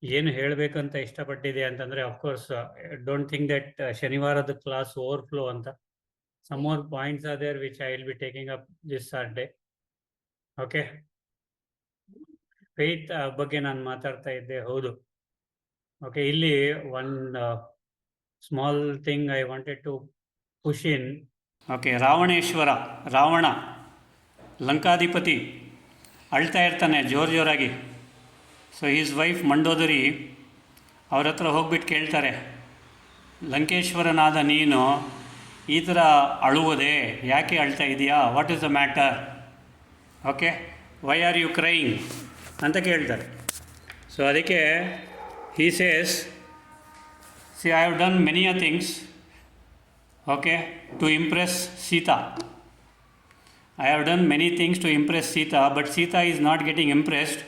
ಏನು ಹೇಳಬೇಕಂತ ಇಷ್ಟಪಟ್ಟಿದೆ ಅಂತಂದ್ರೆ ಅಫ್ಕೋರ್ಸ್ ಡೋಂಟ್ ಥಿಂಕ್ ದಟ್ ಶನಿವಾರದ ಕ್ಲಾಸ್ ಓವರ್ಫ್ಲೋ ಅಂತ. Some more points are there which I will be taking up this Saturday. Okay, faith ಬಗ್ಗೆ ನಾನು ಮಾತಾಡ್ತಾ ಇದ್ದೆ. ಹೌದು, ಓಕೆ. ಇಲ್ಲಿ one small thing I wanted to push in. Okay, Ravaneshwara, Ravana ಲಂಕಾಧಿಪತಿ ಅಳ್ತಾ ಇರ್ತಾನೆ ಜೋರಾಗಿ. ಸೊ ಈಸ್ ವೈಫ್ ಮಂಡೋದರಿ ಅವ್ರ ಹತ್ರ ಹೋಗ್ಬಿಟ್ಟು ಕೇಳ್ತಾರೆ, ಲಂಕೇಶ್ವರನಾದ ನೀನು ಈ ಥರ ಅಳುವುದೇ, ಯಾಕೆ ಅಳ್ತಾ ಇದೆಯಾ, what is the matter, okay, why are you crying ಅಂತ ಕೇಳ್ತಾರೆ. ಸೊ ಅದಕ್ಕೆ he says, see I have done many a things, okay, to impress Sita. I have done many things to impress Sita, but Sita is not getting impressed.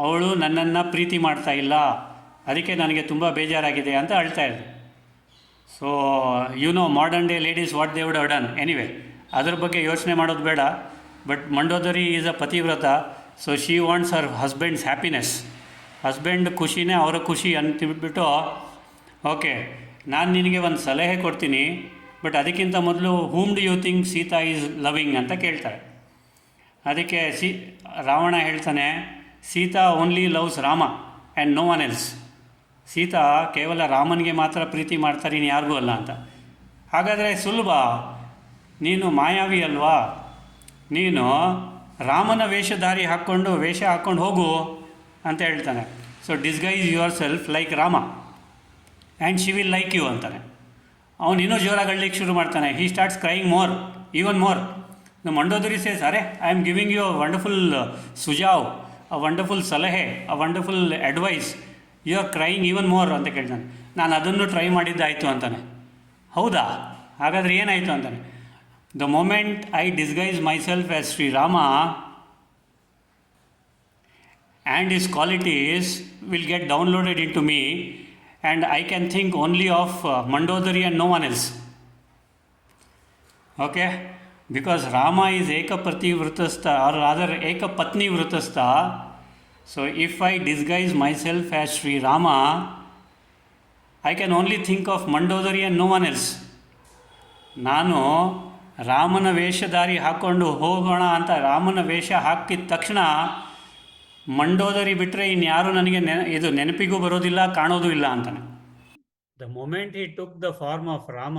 ಅವಳು ನನ್ನನ್ನು ಪ್ರೀತಿ ಮಾಡ್ತಾ ಇಲ್ಲ, ಅದಕ್ಕೆ ನನಗೆ ತುಂಬ ಬೇಜಾರಾಗಿದೆ ಅಂತ ಅಳ್ತಾ ಇದೆ. So you know modern day ladies what they would have done. Anyway, ಅದ್ರ ಬಗ್ಗೆ ಯೋಚನೆ ಮಾಡೋದು ಬೇಡ. ಬಟ್ ಮಂಡೋದರಿ ಈಸ್ ಅ ಪತಿವ್ರತ, so she wants her husband's happiness. Husband ಖುಷಿನೇ ಅವರ ಖುಷಿ ಅಂತಿಬಿಟ್ಟು, ಓಕೆ, ನಾನು ನಿನಗೆ ಒಂದು ಸಲಹೆ ಕೊಡ್ತೀನಿ, ಬಟ್ ಅದಕ್ಕಿಂತ ಮೊದಲು whom do you think Sita is loving ಅಂತ ಕೇಳ್ತಾರೆ. ಅದಕ್ಕೆ ರಾವಣ ಹೇಳ್ತಾನೆ, Sita only loves Rama and no one else. Sita ಕೇವಲ ರಾಮನಿಗೆ ಮಾತ್ರ ಪ್ರೀತಿ ಮಾಡ್ತಾರೆ, ಇನ್ನು ಯಾರಿಗೂ ಅಲ್ಲ ಅಂತ. ಹಾಗಾದರೆ ಸುಲಭ, ನೀನು ಮಾಯಾವಿ ಅಲ್ವಾ, ನೀನು ರಾಮನ ವೇಷ ಹಾಕ್ಕೊಂಡು ಹೋಗು ಅಂತ ಹೇಳ್ತಾನೆ. So disguise yourself like Rama and she will like you ಅಂತಾನೆ. ಅವನು ಇನ್ನೂ ಜೋರಾಗಿ ಅಳ್ಲಿಕ್ಕೆ ಶುರು ಮಾಡ್ತಾನೆ. He starts crying more, even more. The Mandodari says, ಅರೆ, I am giving you a wonderful ಸುಜಾವ್, ಅ ವಂಡರ್ಫುಲ್ ಸಲಹೆ, a wonderful advice, you are crying even more ಅಂತ ಕೇಳ್ತಾನೆ. ನಾನು ಅದನ್ನು ಟ್ರೈ ಮಾಡಿದ್ದಾಯಿತು ಅಂತಾನೆ. ಹೌದಾ, ಹಾಗಾದರೆ ಏನಾಯಿತು ಅಂತಾನೆ. The moment I disguise myself as Shrirama and his qualities will get downloaded in to me, and I can think only of Mandodari and no one else. Okay, because Rama is Ekapati Vritastha, or rather Ekapatni Vritastha. So if I disguise myself as Sri Rama, I can only think of Mandodari and no one else. ನಾನು ರಾಮನ ವೇಷಧಾರಿ ಹಾಕ್ಕೊಂಡು ಹೋಗೋಣ ಅಂತ ರಾಮನ ವೇಷ ಹಾಕಿದ ತಕ್ಷಣ ಮಂಡೋದರಿ ಬಿಟ್ಟರೆ ಇನ್ಯಾರು ನನಗೆ ನೆನಪಿಗೂ ಬರೋದಿಲ್ಲ, ಕಾಣೋದು ಇಲ್ಲ ಅಂತಾನೆ. The moment he took the form of Rama,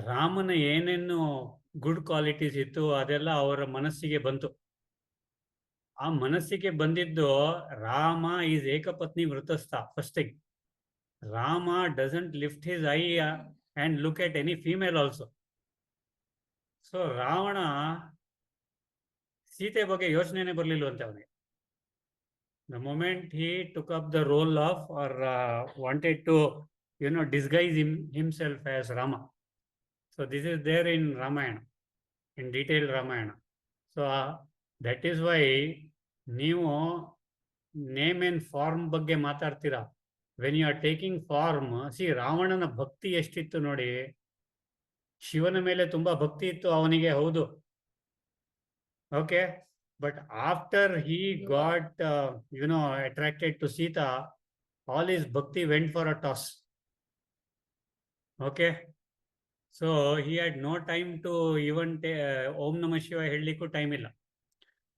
ರಾಮನ ಏನೇನು ಗುಡ್ ಕ್ವಾಲಿಟೀಸ್ ಇತ್ತು ಅದೆಲ್ಲ ಅವರ ಮನಸ್ಸಿಗೆ ಬಂತು. ಆ ಮನಸ್ಸಿಗೆ ಬಂದಿದ್ದು, ರಾಮ ಈಸ್ ಏಕಪತ್ನಿ ವೃತಸ್ಥ. First thing, Rama doesn't lift his eye and look at any female also. So Ravana Sita ಬಗ್ಗೆ ಯೋಚನೆನೇ ಬರಲಿಲ್ಲವಂತೆ ಅವನಿಗೆ. The moment he took up the role of, or wanted to, disguise himself as Rama. So this is there in Ramayana, in detailed Ramayana. So that is why ನೀವು name and form ಬಗ್ಗೆ ಮಾತಾಡ್ತೀರಾ. When you are taking form, ರಾವಣನ ಭಕ್ತಿ ಎಷ್ಟಿತ್ತು ನೋಡಿ. ಶಿವನ ಮೇಲೆ ತುಂಬಾ ಭಕ್ತಿ ಇತ್ತು ಅವನಿಗೆ, ಹೌದು, okay. But after he got, attracted to Sita, all his bhakti went for a toss. Okay. So he had no time to even Om Namah Shivaya ಹೇಳಲಿಕ್ಕೂ ಟೈಮ್ ಇಲ್ಲ.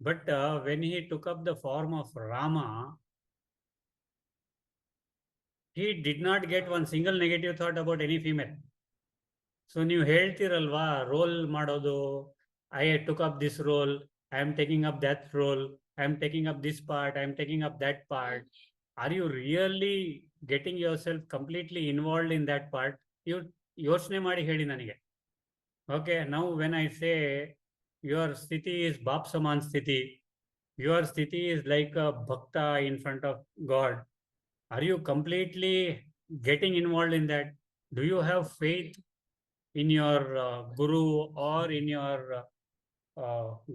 But when he took up the form of Rama, he did not get one single negative thought about any female. So ನೀವು ಹೇಳ್ತೀರಲ್ವಾ, roll ಮಾಡೋದು, I took up this role, I am taking up that role, I am taking up this part, I am taking up that part. Are you really getting yourself completely involved in that part? You ಯೋಚನೆ ಮಾಡಿ ಹೇಳಿ ನನಗೆ. Okay, now when I say your sthiti is Bap Saman sthiti, your sthiti is like a bhakta in front of God. Are you completely getting involved in that? Do you have faith in your guru or in your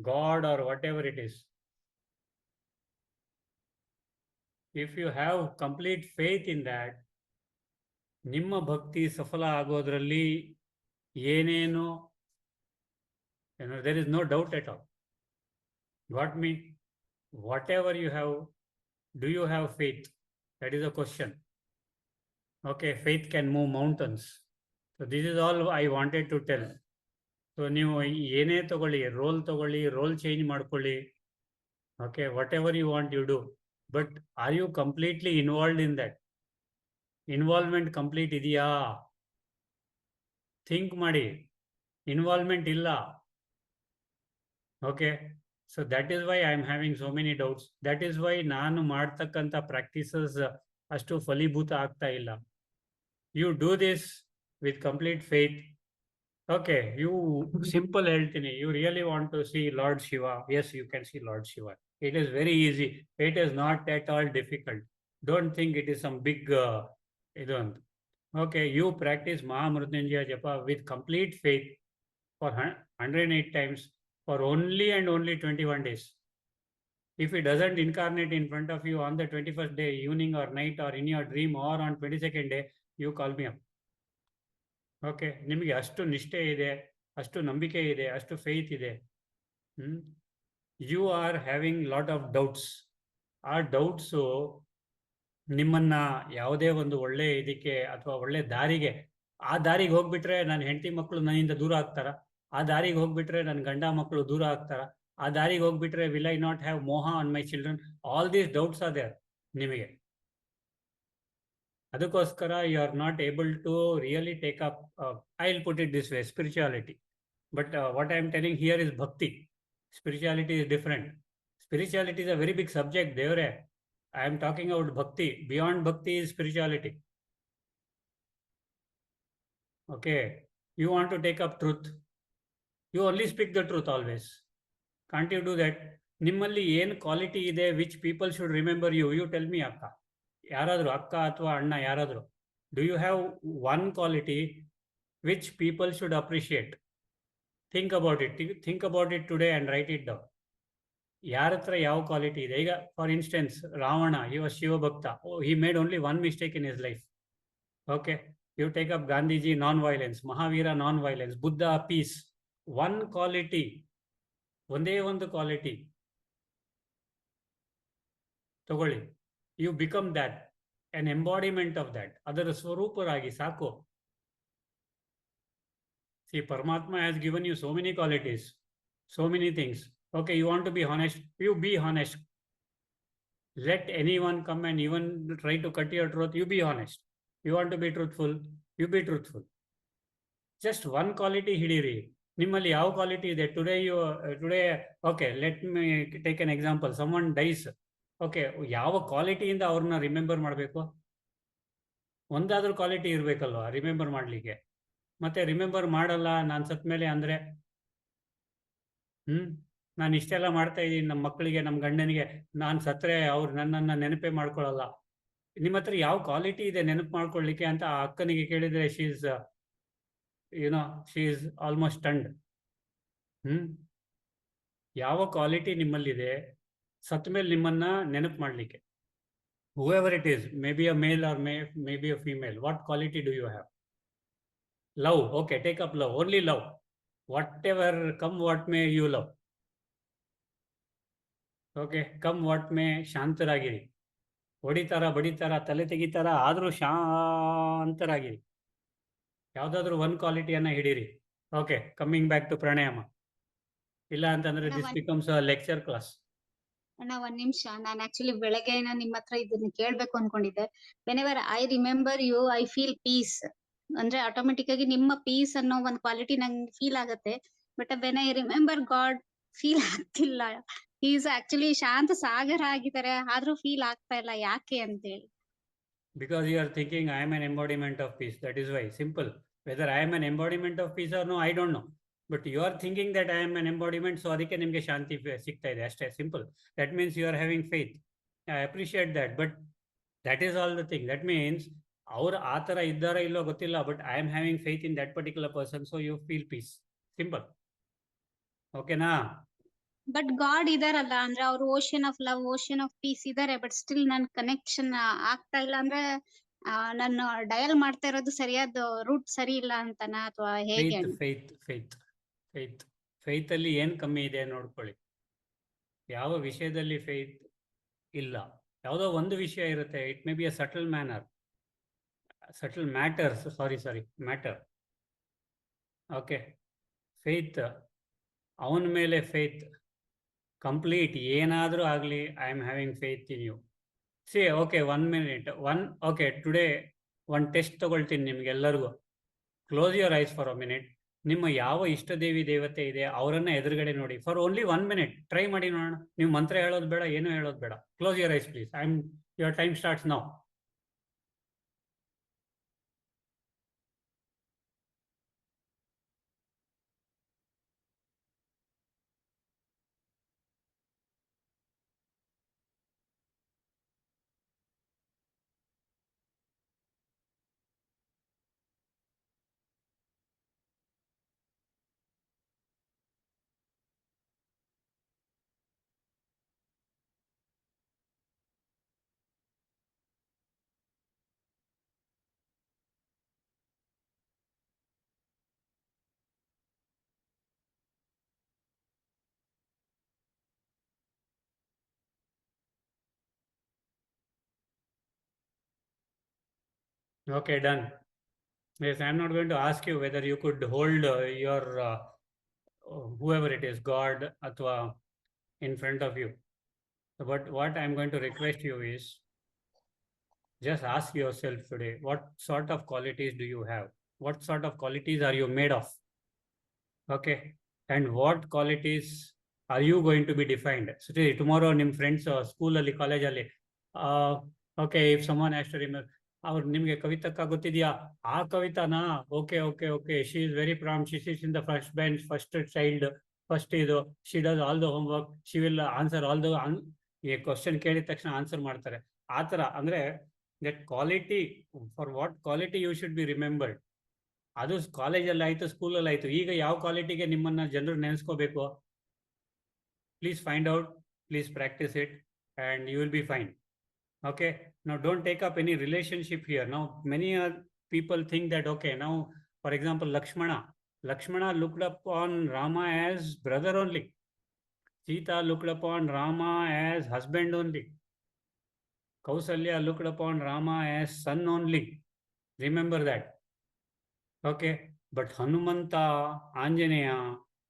God or whatever it is? If you have complete faith in that, ನಿಮ್ಮ ಭಕ್ತಿ ಸಫಲ ಆಗೋದ್ರಲ್ಲಿ ಏನೇನು, there is no doubt at all. Got me? Whatever you have Do you have faith? That is a question. Okay, faith can move mountains. So this is all I wanted to tell. So ನೀವು ಏನೇ ತಗೊಳ್ಳಿ, role change ಮಾಡ್ಕೊಳ್ಳಿ. Okay, whatever you want you do, but are you completely involved in that? Involvement complete ಇದೆಯಾ? Think ಮಾಡಿ. Involvement ಇಲ್ಲ. Okay, so that is why I am having so many doubts. That is why ನಾನು ಮಾಡ್ತಕ್ಕಂಥ practices ಅಷ್ಟು ಫಲೀಭೂತ ಆಗ್ತಾ ಇಲ್ಲ. You do this with complete faith. Okay, you simple ಹೇಳ್ತೀನಿ. You really want to see Lord Shiva? Yes, you can see Lord Shiva. It is very easy. It is not at all difficult. Don't think it is some big idontu. Okay, you practice Mahamrutyunjaya Japa with complete faith for 108 times for only and only 21 days. If it doesn't incarnate in front of you on the 21st day, evening or night, or in your dream, or on 22nd day, you call me up. Okay, ನಿಮಗೆ ಅಷ್ಟು ನಿಷ್ಠೆ ಇದೆ, ಅಷ್ಟು ನಂಬಿಕೆ ಇದೆ, ಅಷ್ಟು faith ಇದೆ. You are having lot of doubts. ಆ ಡೌಟ್ಸು ನಿಮ್ಮನ್ನ ಯಾವುದೇ ಒಂದು ಒಳ್ಳೆ ಇದಕ್ಕೆ ಅಥವಾ ಒಳ್ಳೆ ದಾರಿಗೆ, ಆ ದಾರಿಗೆ ಹೋಗ್ಬಿಟ್ರೆ ನನ್ನ ಹೆಂಡತಿ ಮಕ್ಕಳು ನನ್ನಿಂದ ದೂರ ಆಗ್ತಾರ, ಆ ದಾರಿಗೆ ಹೋಗ್ಬಿಟ್ರೆ ನನ್ನ ಗಂಡ ಮಕ್ಕಳು ದೂರ ಆಗ್ತಾರ, ಆ ದಾರಿಗೆ ಹೋಗ್ಬಿಟ್ರೆ will I not have moha on my children? All these doubts are there ನಿಮಗೆ. ಅದಕ್ಕೋಸ್ಕರ you are not able to really take up, I will put it this way, spirituality. But what I am telling here is bhakti. Spirituality is different. Spirituality is a very big subject, devare. I am talking about bhakti. Beyond bhakti is spirituality. Okay, you want to take up truth. You only speak the truth always. Can't you do that? ನಿಮ್ಮಲ್ಲಿ ಏನು quality ಇದೆ which people should remember you? You tell me. ಅಕ್ಕ ಯಾರಾದರೂ, ಅಕ್ಕ ಅಥವಾ ಅಣ್ಣ ಯಾರಾದರೂ, do you have one quality which people should appreciate? Think about it. Think about it today and write it down. ಯಾರ ಹತ್ರ ಯಾವ ಕ್ವಾಲಿಟಿ ಇದೆ? ಈಗ for instance Ravana, he was ಶಿವಭಕ್ತ. He made only one mistake in his life. Okay, you take up Gandhiji, non violence. Mahavira, non violence. Buddha, piece. One quality, ಒಂದೇ ಒಂದು quality ತಗೊಳ್ಳಿ. You become that, an embodiment of that. ಅದರ ಸ್ವರೂಪರಾಗಿ ಸಾಕು. See, Paramatma has given you so many qualities, so many things. Okay, you want to be honest, you be honest. Let anyone come and even try to cut your throat, you be honest. You want to be truthful, you be truthful. Just one quality hidiri. Nimmalli yav quality ide? Today, okay, let me take an example. Someone dies. Okay, ಯಾವ ಕ್ವಾಲಿಟಿಯಿಂದ ಅವ್ರನ್ನ remember ಮಾಡಬೇಕು? ಒಂದಾದ್ರೂ quality ಇರಬೇಕಲ್ವಾ remember ಮಾಡಲಿಕ್ಕೆ. ಮತ್ತೆ remember ಮಾಡಲ್ಲ ನಾನು ಸತ್ ಮೇಲೆ ಅಂದರೆ, ನಾನು ಇಷ್ಟೆಲ್ಲ ಮಾಡ್ತಾ ಇದ್ದೀನಿ ನಮ್ಮ ಮಕ್ಕಳಿಗೆ, ನಮ್ಮ ಗಂಡನಿಗೆ, ನಾನು ಸತ್ತರೆ ಅವ್ರು ನನ್ನನ್ನು ನೆನಪೇ ಮಾಡ್ಕೊಳ್ಳಲ್ಲ. ನಿಮ್ಮ ಹತ್ರ ಯಾವ ಕ್ವಾಲಿಟಿ ಇದೆ ನೆನಪು ಮಾಡ್ಕೊಳ್ಳಿಕ್ಕೆ ಅಂತ ಆ ಅಕ್ಕನಿಗೆ ಕೇಳಿದರೆ ಶಿ ಈಸ್ ಆಲ್ಮೋಸ್ಟ್ ಸ್ಟಂಡ್. ಯಾವ ಕ್ವಾಲಿಟಿ ನಿಮ್ಮಲ್ಲಿದೆ ಸತ್ತ ಮೇಲೆ ನಿಮ್ಮನ್ನ ನೆನಪು ಮಾಡಲಿಕ್ಕೆ? whoever it is, maybe a male or maybe a female, what quality do you have? Love. Okay, take up love. Only love. Whatever come what may, you love. Okay, come what may, ಶಾಂತರಾಗಿರಿ. ಹೊಡಿತಾರ, ಬಡಿತಾರ, ತಲೆ ತೆಗಿತಾರ, ಆದರೂ ಶಾಂತರಾಗಿರಿ. ಯಾವುದಾದ್ರೂ one ಕ್ವಾಲಿಟಿಯನ್ನ ಹಿಡೀರಿ. Okay, coming back to pranayama. ಇಲ್ಲ ಅಂತಂದ್ರೆ this becomes a lecture class. ಅಣ್ಣ, ಒಂದ್ ನಿಮಿಷ. ನಾನು ಆಕ್ಚುಲಿ ಬೆಳಗ್ಗೆ ನಿಮ್ಮ ಹತ್ರ ಇದನ್ನ ಕೇಳ್ಬೇಕು ಅನ್ಕೊಂಡಿದ್ದೆ. Whenever I remember you, I feel peace. ಅಂದ್ರೆ ಆಟೋಮೆಟಿಕ್ ಆಗಿ ನಿಮ್ಮ ಪೀಸ್ ಅನ್ನೋ ಒಂದ್ ಕ್ವಾಲಿಟಿ ನಂಗೆ ಫೀಲ್ ಆಗತ್ತೆ. But when I remember God, feel ಆಗ್ತಿಲ್ಲ. ಈಸ್ ಆಕ್ಚುಲಿ ಶಾಂತ ಸಾಗರ ಆಗಿದ್ದಾರೆ, ಆದ್ರೂ ಫೀಲ್ ಆಗ್ತಾ ಇಲ್ಲ. ಯಾಕೆ ಅಂತ ಹೇಳಿ? Because you are thinking I am an embodiment of peace. That is why. Simple. Whether I am an embodiment of peace or no, I don't know. But you are thinking that I am an embodiment, so ಅದಕ್ಕೆ ನಿಮಗೆ ಶಾಂತಿ ಸಿಗ್ತಾ ಇದೆ ಅಷ್ಟೇ. Simple. That means you are having faith. I appreciate that. But that is all the thing. That means ಅವ್ರು ಆ ಥರ ಇದ್ದಾರಾ ಇಲ್ಲೋ ಗೊತ್ತಿಲ್ಲ, but I am having faith in that particular person, so you feel peace. Simple. ಓಕೆನಾ? But God ಇದಾರಲ್ಲ, ಅಂದ್ರೆ ಅವ್ರು ocean of love, ocean of peace ಇದಾರೆ. ಬಟ್ ಸ್ಟಿಲ್ ನನ್ ಕನೆಕ್ಷನ್ ಆಗ್ತಾ ಇಲ್ಲ. ಅಂದ್ರೆ ನಾನು ಡಯಲ್ ಮಾಡ್ತಾ ಇರೋದು ಸರಿಯಾದ ರೂಟ್ ಸರಿ ಇಲ್ಲ ಅಂತನಾ ಅಥವಾ ಹೇಗೆ? ಫೇತ್ ಅಲ್ಲಿ ಏನ್ ಕಮ್ಮಿ ಇದೆ ನೋಡ್ಕೊಳ್ಳಿ. ಯಾವ ವಿಷಯದಲ್ಲಿ ಫೇತ್ ಇಲ್ಲ ಯಾವುದೋ ಒಂದು ವಿಷಯ ಇರುತ್ತೆ. It may be a subtle matter. Okay, faith, ಅವನ ಮೇಲೆ ಫೇತ್ ಕಂಪ್ಲೀಟ್, ಏನಾದರೂ ಆಗಲಿ, I am having faith in you. See, okay, 1 minute, okay, today ಒಂದು ಟೆಸ್ಟ್ ತಗೊಳ್ತೀನಿ ನಿಮ್ಗೆಲ್ಲರಿಗೂ. Close your eyes for a minute. ನಿಮ್ಮ ಯಾವ ಇಷ್ಟ ದೇವತೆ ಇದೆ ಅವರನ್ನ ಎದುರುಗಡೆ ನೋಡಿ ಫಾರ್ ಓನ್ಲಿ 1 minute. ಟ್ರೈ ಮಾಡಿ ನೋಡೋಣ. ನೀವು ಮಂತ್ರ ಹೇಳೋದು ಬೇಡ, ಏನೂ ಹೇಳೋದು ಬೇಡ. Close your ice please. Your time starts now. Okay, done. Yes, I'm not going to ask you whether you could hold your whoever it is, God, ಅಥವಾ in front of you. But what I'm going to request you is just ask yourself today, what sort of qualities do you have? What sort of qualities are you made of? Okay, and what qualities are you going to be defined? So tomorrow ನಿಮ್ಮ friends ಸ್ಕೂಲಲ್ಲಿ, ಕಾಲೇಜಲ್ಲಿ, okay, if someone has to remember, ಅವ್ರು ನಿಮಗೆ ಕವಿತಕ್ಕ ಗೊತ್ತಿದೆಯಾ? ಆ ಕವಿತಾನಾ? Okay okay okay, she is very prompt, she sits in the first bench, first child, first ಇದು, she does all the homework, she will answer all the ಈ question ಕೇಳಿದ ತಕ್ಷಣ ಆನ್ಸರ್ ಮಾಡ್ತಾರೆ. ಆ ಥರ ಅಂದರೆ that quality, for what quality you should be remembered. ಅದು ಕಾಲೇಜಲ್ಲಿ ಆಯಿತು, ಸ್ಕೂಲಲ್ಲಿ ಆಯಿತು. ಈಗ ಯಾವ ಕ್ವಾಲಿಟಿಗೆ ನಿಮ್ಮನ್ನು ಜನರು ನೆನೆಸ್ಕೋಬೇಕು? Please find out, please practise it, and you will be fine. Okay, now don't take up any relationship here. Now many people think that, okay, now for example Lakshmana looked upon Rama as brother only. Sita looked upon Rama as husband only. Kausalya looked upon Rama as son only. Remember that. Okay, but Hanumanta, Anjaneya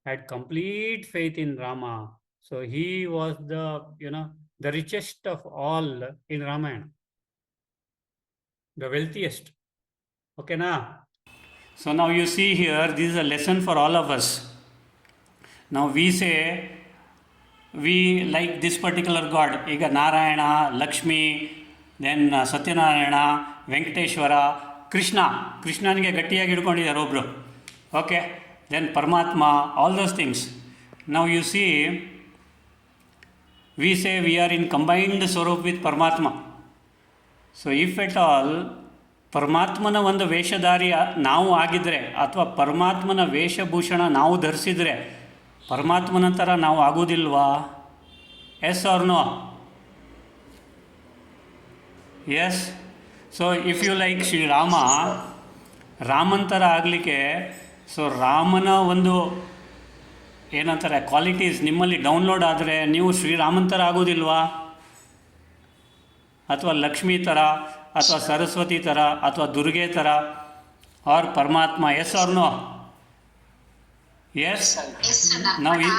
had complete faith in Rama. So he was the, the richest of all in Ramayana, the wealthiest. Okay, na? So now you see here, this is a lesson for all of us. Now we say we like this particular God. Ega Narayana, Lakshmi, then Satyanarayana, Venkateshwara, Krishnaniಗೆ ಗಟ್ಟಿಯಾಗಿ ಹಿಡ್ಕೊಂಡಿದ್ದಾರೆ ಒಬ್ರು. Okay, then Paramatma, all those things. Now you see, we say we are in combined swaroop with Paramatma. So if at all ಪರಮಾತ್ಮನ ಒಂದು ವೇಷಧಾರಿ ನಾವು ಆಗಿದ್ದರೆ, ಅಥವಾ ಪರಮಾತ್ಮನ ವೇಷಭೂಷಣ ನಾವು ಧರಿಸಿದರೆ ಪರಮಾತ್ಮನ ಥರ ನಾವು ಆಗೋದಿಲ್ವಾ? Yes or no? Yes. So if you like Shrirama, ರಾಮನ್ ಥರ ಆಗಲಿಕ್ಕೆ, ಸೊ ರಾಮನ ಒಂದು ಏನಂತಾರೆ ಕ್ವಾಲಿಟೀಸ್ ನಿಮ್ಮಲ್ಲಿ ಡೌನ್ಲೋಡ್ ಆದರೆ ನೀವು ಶ್ರೀರಾಮನ್ ಥರ ಆಗೋದಿಲ್ವಾ? ಅಥವಾ ಲಕ್ಷ್ಮೀ ಥರ, ಅಥವಾ ಸರಸ್ವತಿ ಥರ, ಅಥವಾ ದುರ್ಗೆ ಥರ, are Paramatma? Yes or no? Yes. ನಾವು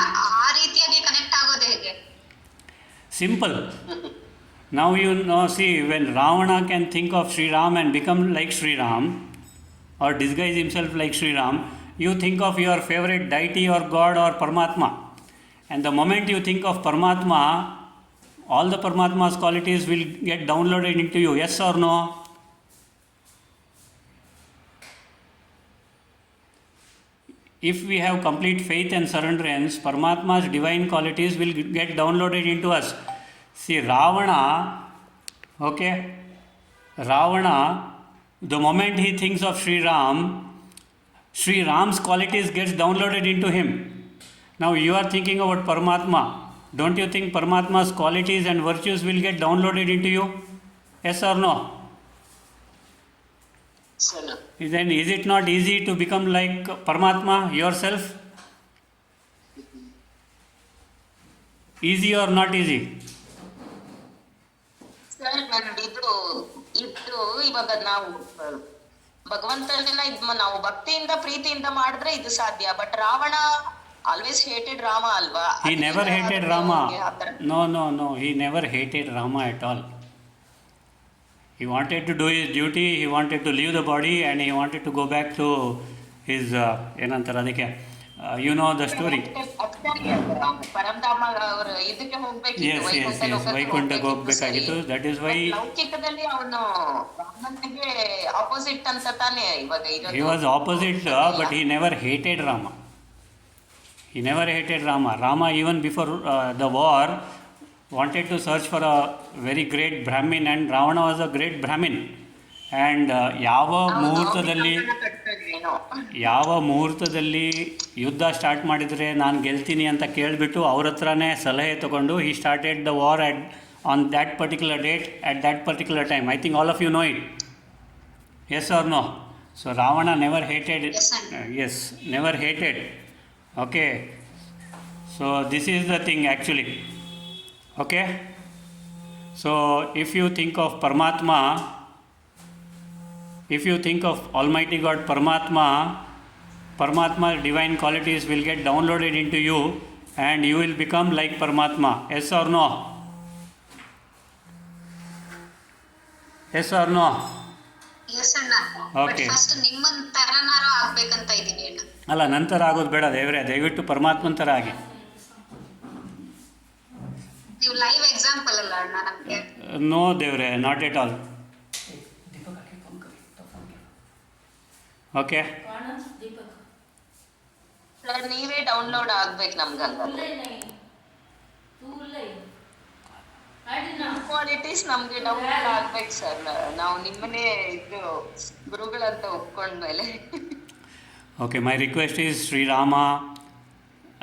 ಆ ರೀತಿಯಾಗಿ ಕನೆಕ್ಟ್ ಆಗೋದು ಹೇಗೆ? Simple. Now you know, see, when Ravana can think of Sri Ram and become like Sri Ram, or disguise himself like Sri Ram, you think of your favorite deity or God or Paramatma. And the moment you think of Paramatma, all the Paramatma's qualities will get downloaded into you. Yes or no? If we have complete faith and surrenderance, Paramatma's divine qualities will get downloaded into us. See, Ravana, the moment he thinks of Sri Ram, Sri Ram's qualities gets downloaded into him. Now you are thinking about Paramatma. Don't you think Paramatma's qualities and virtues will get downloaded into you? Yes or no? Then is it not easy to become like Paramatma yourself? Easy or not easy? Sir ನಂದು ಇದು ಇವಾಗ ನಾವು ಭಗವಂತನೆಲ್ಲ ನಾವು ಭಕ್ತಿಯಿಂದ ಪ್ರೀತಿಯಿಂದ ಮಾಡಿದ್ರೆ ಇದು ಸಾಧ್ಯ. But Ravana always hated Rama ಅಲ್ವಾ? He never ಅದಕ್ಕೆ hated ಅದನ್ನ Rama. ಅವ್ನಿಗೆ ಆ ಥರ- No. He never hated Rama at all. He wanted to do his duty. He wanted to leave the body, and he wanted to go back to his ಏನಂತಾರೆ ಅದಕ್ಕೆ, you know the story. Actually, ಪರಂಧಾಮ ಅವರು ಇದಕ್ಕೆ ಹೋಗ್ಬೇಕಿತ್ತು, Yes. ವೈಕುಂಠಕ್ಕೆ ಹೋಗ್ಬೇಕಾಗಿತ್ತು. That is why ಲೌಕಿಕದಲ್ಲಿ ಅವನು ರಾಮನಿಗೆ opposite ಅಂತ ತಾನೇ ಇವಾಗ he was opposite, but he never hated Rama. He never hated Rama. Rama, even before the war, wanted to search for a very great Brahmin, and Ravana was a great Brahmin. And ಯಾವ ಮುಹೂರ್ತದಲ್ಲಿ ಯುದ್ಧ start ಮಾಡಿದರೆ ನಾನು ಗೆಲ್ತೀನಿ ಅಂತ ಕೇಳಿಬಿಟ್ಟು ಅವ್ರ ಹತ್ರನೇ ಸಲಹೆ ತಗೊಂಡು he started the war on that particular date at that particular time. I think all of you know it. Yes or no? So Ravana never hated. Yes, sir. Yes, never hated. Okay. So this is the thing actually. Okay. So if you think of Paramatma, if you think of Almighty God Paramatma divine qualities will get downloaded into you and you will become like Paramatma. Yes or no? Yes or no? Yes ಅಣ್ಣ. But Okay. First ನಿಮ್ಮನ್ ತರನಾರು ಆಗ್ಬೇಕಂತ ಇದೀನಿ ಅಣ್ಣ. ಅಲ್ಲ, ನಂತರ ಆಗೋದು ಬೇಡ ದೇವರೇ, ದಯವಿಟ್ಟು ಪರಮಾತ್ಮನ ಥರ ಆಗಿ. ನೀವು ಲೈವ್ ಎಕ್ಸಾಂಪಲ್ ಅಲ್ಲ ಅಣ್ಣ ನಮ್ಗೆ. ನೋ ದೇವರೇ, not at all. Okay, sir ನೀವೇ ಡೌನ್ಲೋಡ್ ಆಗ್ಬೇಕು ನಮ್ಗಂತ. ಕ್ವಾಲಿಟೀಸ್ ನಮ್ಗೆ ಡೌನ್ಲೋಡ್ ಆಗ್ಬೇಕು ಸರ್. ನಾವು ನಿಮ್ಮನ್ನೇ ಇದು ಗುರುಗಳಂತ ಒಪ್ಕೊಂಡ್ಮೇಲೆ. Okay, my request is Shrirama,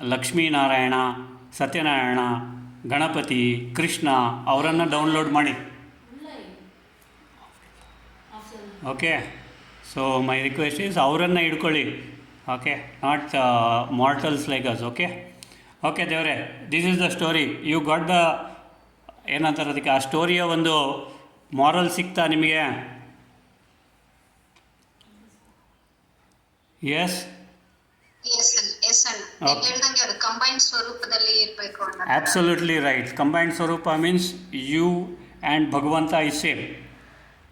Lakshminarayana, Satyanarayana, Ganapati, Krishna ಅವರನ್ನು ಡೌನ್ಲೋಡ್ ಮಾಡಿ. Okay, so my request is ಅವರನ್ನು ಇಟ್ಕೊಳ್ಳಿ. Okay, not mortals like us. Okay ದೇವರೇ, this is the story. You got the ಏನಂತಾರೆ ಅದಕ್ಕೆ, ಆ ಸ್ಟೋರಿಯ ಒಂದು ಮಾರಲ್ ಸಿಗ್ತಾ ನಿಮಗೆ? ಎಸ್ ಎಸ್ ಅಣ್ಣ. ನೀವು ಹೇಳ್ದಂಗೆ ಅದು ಕಂಬೈನ್ ಸ್ವರೂಪದಲ್ಲಿ ಇರಬೇಕು ಅಣ್ಣ. Absolutely right. Combined Swarupa means you and Bhagavanta is same.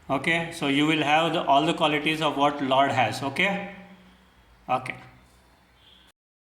Okay, so you will have all the qualities of what Lord has. Okay.